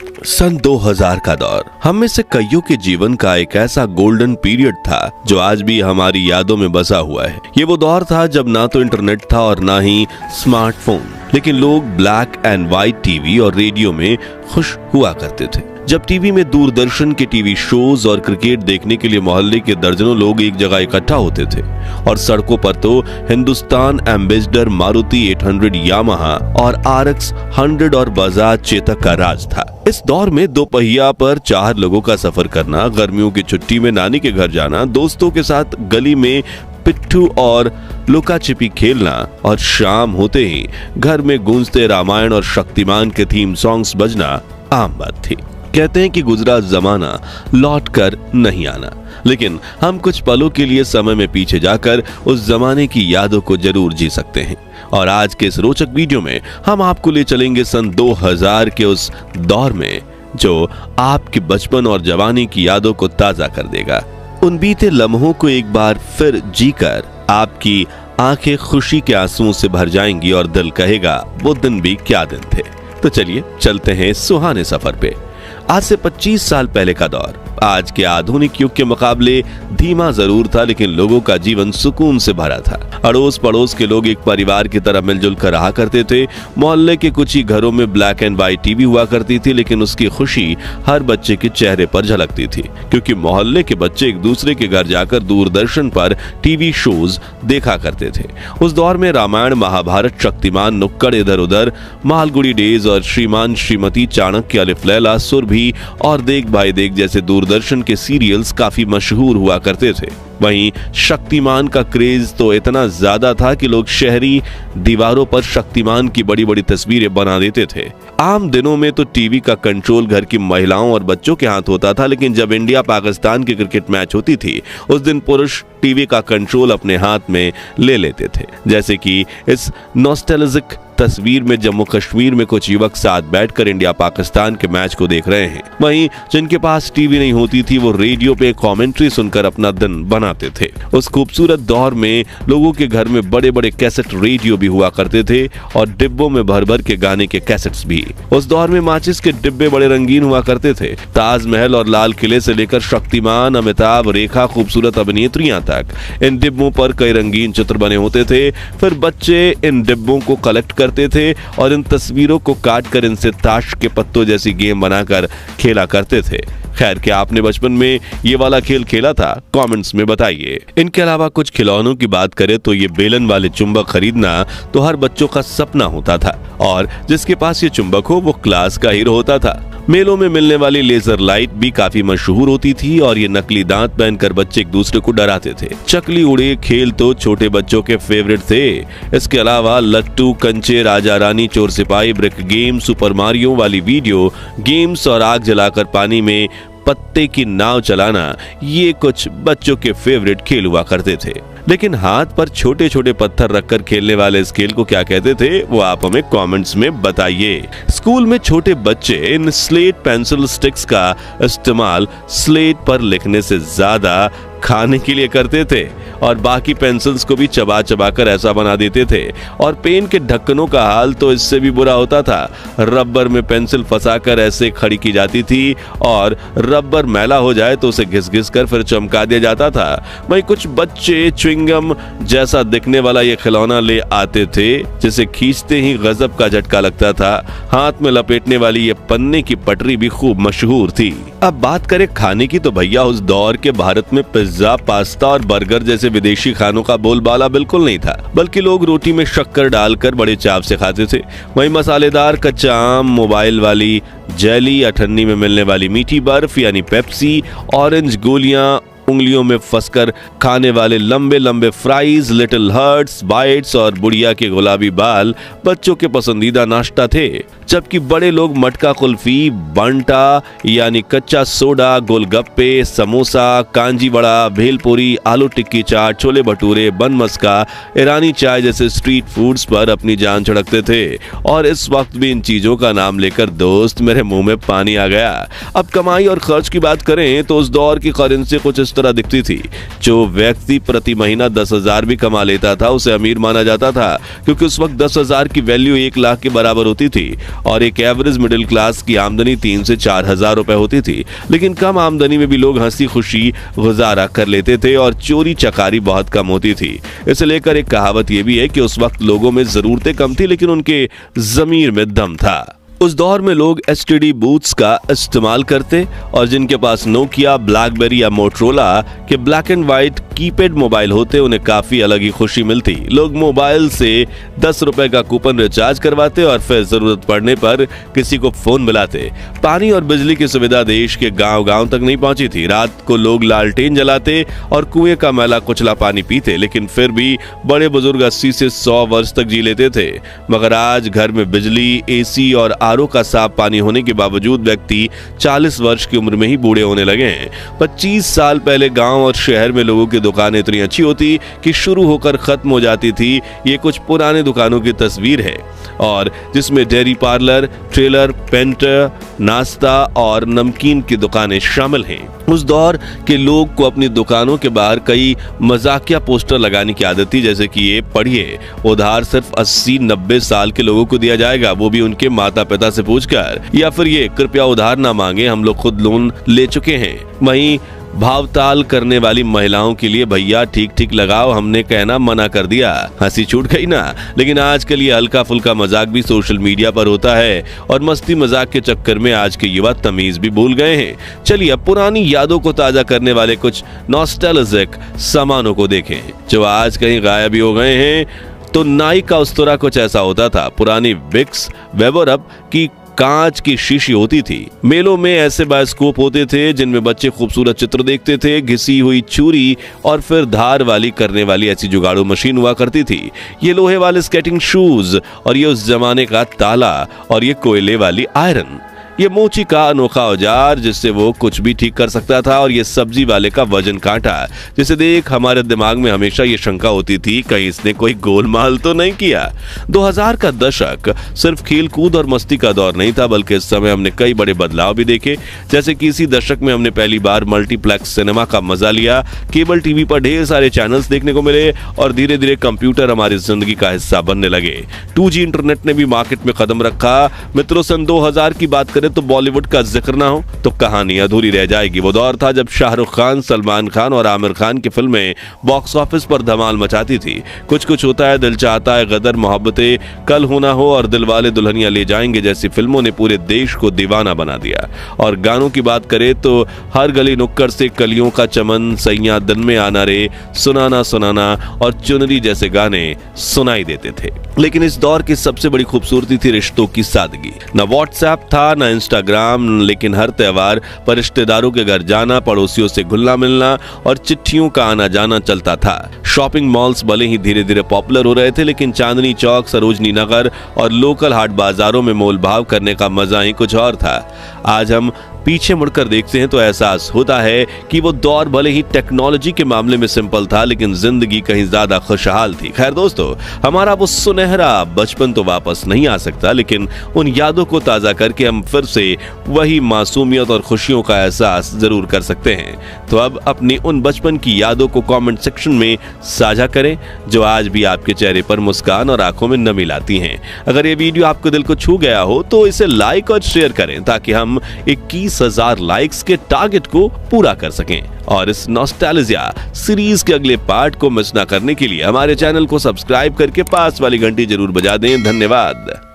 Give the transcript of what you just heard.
सन 2000 का दौर हम में से कईयों के जीवन का एक ऐसा गोल्डन पीरियड था जो आज भी हमारी यादों में बसा हुआ है। ये वो दौर था जब ना तो इंटरनेट था और ना ही स्मार्टफोन, लेकिन लोग ब्लैक एंड व्हाइट टीवी और रेडियो में खुश हुआ करते थे। जब टीवी में दूरदर्शन के टीवी शोज और क्रिकेट देखने के लिए मोहल्ले के दर्जनों लोग एक जगह इकट्ठा होते थे और सड़कों पर तो हिंदुस्तान एम्बेसडर, मारुति 800, यामाहा और RX 100 और बजाज चेतक का राज था। इस दौर में दो पहिया पर 4 लोगों का सफर करना, गर्मियों की छुट्टी में नानी के घर जाना, दोस्तों के साथ गली में पिट्ठू और लुका छिपी खेलना और शाम होते ही घर में गूंजते रामायण और शक्तिमान के थीम सॉन्ग्स बजना आम बात थी। कहते हैं कि गुजरा जमाना लौट कर नहीं आना, लेकिन हम कुछ पलों के लिए समय में पीछे जाकर उस जमाने की यादों को जरूर जी सकते हैं। और आज के इस रोचक वीडियो में हम आपको ले चलेंगे सन 2000 के उस दौर में जो आपके बचपन और जवानी की यादों को ताजा कर देगा। उन बीते लम्हों को एक बार फिर जीकर आपकी आंखें खुशी के आंसुओं से भर जाएंगी और दिल कहेगा वो दिन भी क्या दिन थे। तो चलिए चलते हैं सुहाने सफर पे। आज से 25 साल पहले का दौर आज के आधुनिक युग के मुकाबले धीमा जरूर था, लेकिन लोगों का जीवन सुकून से भरा था। अड़ोस पड़ोस के लोग एक परिवार की तरह मिलजुल कर रहा करते थे। मोहल्ले के कुछ ही घरों में ब्लैक एंड व्हाइट टीवी हुआ करती थी, लेकिन उसकी खुशी हर बच्चे के चेहरे पर झलकती थी, क्योंकि मोहल्ले के बच्चे एक दूसरे के घर जाकर दूरदर्शन पर टीवी शोज देखा करते थे। उस दौर में रामायण, महाभारत, शक्तिमान, नुक्कड़ इधर उधर, मालगुड़ी डेज और श्रीमान श्रीमती, चाणक्य, अलिफ लैला, सुरभि और देख भाई देख जैसे दूरदर्शन के सीरियल्स काफी मशहूर हुआ करते थे। वहीं शक्तिमान का क्रेज तो इतना ज्यादा था कि लोग शहरी दीवारों पर शक्तिमान की बड़ी बड़ी तस्वीरें बना देते थे। आम दिनों में तो टीवी का कंट्रोल घर की महिलाओं और बच्चों के हाथ होता था, लेकिन जब इंडिया पाकिस्तान की क्रिकेट मैच होती थी उस दिन पुरुष टीवी का कंट्रोल अपने हाथ में ले लेते थे। जैसे कि इस नॉस्टैल्जिक तस्वीर में जम्मू कश्मीर में कुछ युवक साथ बैठकर इंडिया पाकिस्तान के मैच को देख रहे हैं। वहीं जिनके पास टीवी नहीं होती थी वो रेडियो पे कमेंट्री सुनकर अपना दिन बनाते थे। उस खूबसूरत दौर में लोगों के घर में बड़े बड़े कैसेट रेडियो भी हुआ करते थे और डिब्बों में भर भर के गाने के कैसेट्स भी। उस दौर में माचिस के डिब्बे बड़े रंगीन हुआ करते थे। ताजमहल और लाल किले से लेकर शक्तिमान, अमिताभ, रेखा, खूबसूरत अभिनेत्रियां तक इन डिब्बों पर कई रंगीन चित्र बने होते थे। फिर बच्चे इन डिब्बों को कलेक्ट करते थे और इन तस्वीरों को काटकर इनसे ताश के पत्तों जैसी गेम बनाकर खेला करते थे। खैर, क्या आपने बचपन में ये वाला खेल खेला था? कमेंट्स में बताइए। इनके अलावा कुछ खिलौनों की बात करें तो ये बेलन वाले चुंबक खरीदना तो हर बच्चों का सपना होता था और जिसके पास ये चुंबक हो वो क्लास का हीरो होता था। मेलों में मिलने वाली लेजर लाइट भी काफी मशहूर होती थी और ये नकली दांत पहनकर बच्चे एक दूसरे को डराते थे। चकली उड़े खेल तो छोटे बच्चों के फेवरेट थे। इसके अलावा लट्टू, कंचे, राजा रानी, चोर सिपाही, ब्रिक गेम, सुपर मारियो वाली वीडियो गेम्स और आग जलाकर पानी में पत्ते की नाव चलाना, ये कुछ बच्चों के फेवरेट खेल हुआ करते थे। लेकिन हाथ पर छोटे छोटे पत्थर रखकर खेलने वाले इस खेल को क्या कहते थे वो आप हमें कमेंट्स में बताइए। स्कूल में छोटे बच्चे इन स्लेट पेंसिल स्टिक्स का इस्तेमाल स्लेट पर लिखने से ज्यादा खाने के लिए करते थे और बाकी पेंसिल्स को भी चबा चबा कर ऐसा बना देते थे। और पेन के ढक्कनों का हाल तो इससे भी बुरा होता था। रबर में पेंसिल फंसाकर ऐसे खड़ी की जाती थी और रबर मैला हो जाए तो उसे घिस घिस कर फिर चमका दिया जाता था। वहीं कुछ बच्चे च्युइंगम जैसा दिखने वाला ये खिलौना ले आते थे जिसे खींचते ही गजब का झटका लगता था। हाथ में लपेटने वाली ये पन्ने की पटरी भी खूब मशहूर थी। अब बात करें खाने की तो भैया उस दौर के भारत में पिज्जा, पास्ता और बर्गर जैसे विदेशी खानों का बोलबाला बिल्कुल नहीं था, बल्कि लोग रोटी में शक्कर डालकर बड़े चाव से खाते थे। वहीं मसालेदार कच्चा आम, मोबाइल वाली जेली, अठन्नी में मिलने वाली मीठी बर्फ यानी पेप्सी, ऑरेंज गोलियां, उंगलियों में फंसकर खाने वाले लंबे लंबे फ्राइज, लिटिल हर्ट्स, बाइट्स और बुढ़िया के गुलाबी बाल बच्चों के पसंदीदा नाश्ता थे। जबकि बड़े लोग मटका कुल्फी, बंटा यानी कच्चा सोडा, गोलगप्पे, समोसा, कांजी वड़ा, भेलपुरी, आलू टिक्की चाट, छोले भटूरे, बन मस्का, ईरानी चाय जैसे स्ट्रीट फूड्स पर अपनी जान छिड़कते थे। और इस वक्त भी इन चीजों का नाम लेकर दोस्त मेरे मुंह में पानी आ गया। अब कमाई और खर्च की बात करें तो उस दौर की करेंसी कुछ इस इस तरह दिखती थी। जो व्यक्ति प्रति महीना 10,000 भी कमा लेता था उसे अमीर माना जाता था, क्योंकि उस वक्त 10,000 की वैल्यू 1 लाख के बराबर होती थी और एक एवरेज मिडिल क्लास की आमदनी 3 से 4,000 रुपए होती थी। लेकिन कम आमदनी में भी लोग हंसी खुशी गुजारा कर लेते थे और चोरी चकारी बहुत कम होती थी। इसे लेकर एक कहावत यह भी है कि उस वक्त लोगों में जरूरतें कम थी लेकिन उनके ज़मीर में दम था। उस दौर में लोग एसटीडी बूथ्स का इस्तेमाल करते और जिनके पास नोकिया, ब्लैकबेरी या मोटरोला के black and white keypad mobile होते उन्हें काफी अलग ही खुशी मिलती। लोग मोबाइल से 10 रुपए का कूपन रिचार्ज करवाते और फिर जरूरत पड़ने पर किसी को फोन मिलाते। पानी और बिजली की सुविधा देश के गांव-गांव तक नहीं पहुंची थी। रात को लोग लालटेन जलाते और कुएं का मैला कुचला पानी पीते, लेकिन फिर भी बड़े बुजुर्ग 80 से 100 वर्ष तक जी लेते थे। मगर आज घर में बिजली, एसी और आरओ का साफ पानी होने के बावजूद व्यक्ति 40 वर्ष की उम्र में ही बूढ़े होने लगे हैं। 25 साल पहले गांव और शहर में लोगों की दुकानें इतनी अच्छी होती कि शुरू होकर खत्म हो जाती थी। ये कुछ पुराने दुकानों की तस्वीर है और जिसमें डेयरी पार्लर, ट्रेलर, पेंटर, नाश्ता और नमकीन की दुकानें शामिल हैं। उस दौर के लोग को अपनी दुकानों के बाहर कई मजाकिया पोस्टर लगाने की आदत थी, जैसे कि ये पढ़िए, उधार सिर्फ 80-90 साल के लोगों को दिया जाएगा, वो भी उनके माता पिता से पूछकर, या फिर ये कृपया उधार ना मांगे, हम लोग खुद लोन ले चुके हैं। वहीं भावताल करने वाली महिलाओं के लिए, भैया ठीक ठीक लगाओ, हमने कहना मना कर दिया। हंसी छूट गई ना। लेकिन आजकल ये हल्का फुल्का मजाक भी सोशल मीडिया पर होता है और मस्ती मजाक के चक्कर में आज के युवा तमीज भी भूल गए हैं। चलिए अब पुरानी यादों को ताजा करने वाले कुछ नॉस्टैल्जिक सामानों को देखें जो आज कहीं गायब ही हो गए हैं। तो नाई का उस्तरा कुछ ऐसा होता था। पुरानी विक्स, वेबरअप की कांच की शीशी होती थी। मेलों में ऐसे बायोस्कोप होते थे जिनमें बच्चे खूबसूरत चित्र देखते थे। घिसी हुई छुरी और फिर धार वाली करने वाली ऐसी जुगाड़ू मशीन हुआ करती थी। ये लोहे वाले स्केटिंग शूज और ये उस जमाने का ताला और ये कोयले वाली आयरन। ये मोची का अनोखा औजार जिससे वो कुछ भी ठीक कर सकता था और ये सब्जी वाले का वजन कांटा जिसे देख हमारे दिमाग में हमेशा ये शंका होती थी कहीं इसने कोई गोलमाल तो नहीं किया। 2000 का दशक सिर्फ खेल कूद और मस्ती का दौर नहीं था, बल्कि इस समय हमने कई बड़े बदलाव भी देखे। जैसे कि इसी दशक में हमने पहली बार मल्टीप्लेक्स सिनेमा का मजा लिया। केबल टीवी पर ढेर सारे चैनल्स देखने को मिले और धीरे धीरे कंप्यूटर हमारी जिंदगी का हिस्सा बनने लगे। 2G इंटरनेट ने भी मार्केट में कदम रखा। मित्रों, सन 2000 की बात करें तो बॉलीवुड का जिक्र ना हो तो कहानी अधूरी रह जाएगी। वो दौर था जब शाहरुख खान, सलमान खान और आमिर खान की फिल्में बॉक्स ऑफिस पर धमाल मचाती थी। कुछ कुछ होता है, दिल चाहता है, गदर, मोहब्बतें, कल हो ना हो और दिलवाले दुल्हनिया ले जाएंगे जैसी फिल्मों ने पूरे देश को दीवाना बना दिया। और गानों की बात करें तो हर गली नुक्कड़ से कलियों का चमन, सैया दिन में आना रे, सुनाना सुनाना और चुनरी जैसे गाने सुनाई देते थे। लेकिन इस दौर की सबसे बड़ी खूबसूरती थी रिश्तों की सादगी। न व्हाट्सएप था, न इंस्टाग्राम, लेकिन हर त्योहार पर रिश्तेदारों के घर जाना, पड़ोसियों से घुलना मिलना और चिट्ठियों का आना जाना चलता था। शॉपिंग मॉल्स भले ही धीरे धीरे पॉपुलर हो रहे थे, लेकिन चांदनी चौक, सरोजनी नगर और लोकल हाट बाजारों में मोल भाव करने का मजा ही कुछ और था। आज हम पीछे मुड़कर देखते हैं तो एहसास होता है कि वो दौर भले ही टेक्नोलॉजी के मामले में सिंपल था, लेकिन जिंदगी कहीं ज्यादा खुशहाल थी। खैर दोस्तों, हमारा वो सुनहरा बचपन तो वापस नहीं आ सकता, लेकिन उन यादों को ताजा करके हम फिर से वही मासूमियत और खुशियों का एहसास जरूर कर सकते हैं। तो अब अपनी उन बचपन की यादों को कमेंट सेक्शन में साझा करें जो आज भी आपके चेहरे पर मुस्कान और आंखों में नमी लाती हैं। अगर ये वीडियो आपको दिल को छू गया हो तो इसे लाइक और शेयर करें ताकि हम 21,000 लाइक्स के टारगेट को पूरा कर सकें। और इस नॉस्टैल्जिया सीरीज के अगले पार्ट को मिस ना करने के लिए हमारे चैनल को सब्सक्राइब करके पास वाली घंटी जरूर बजा दें। धन्यवाद।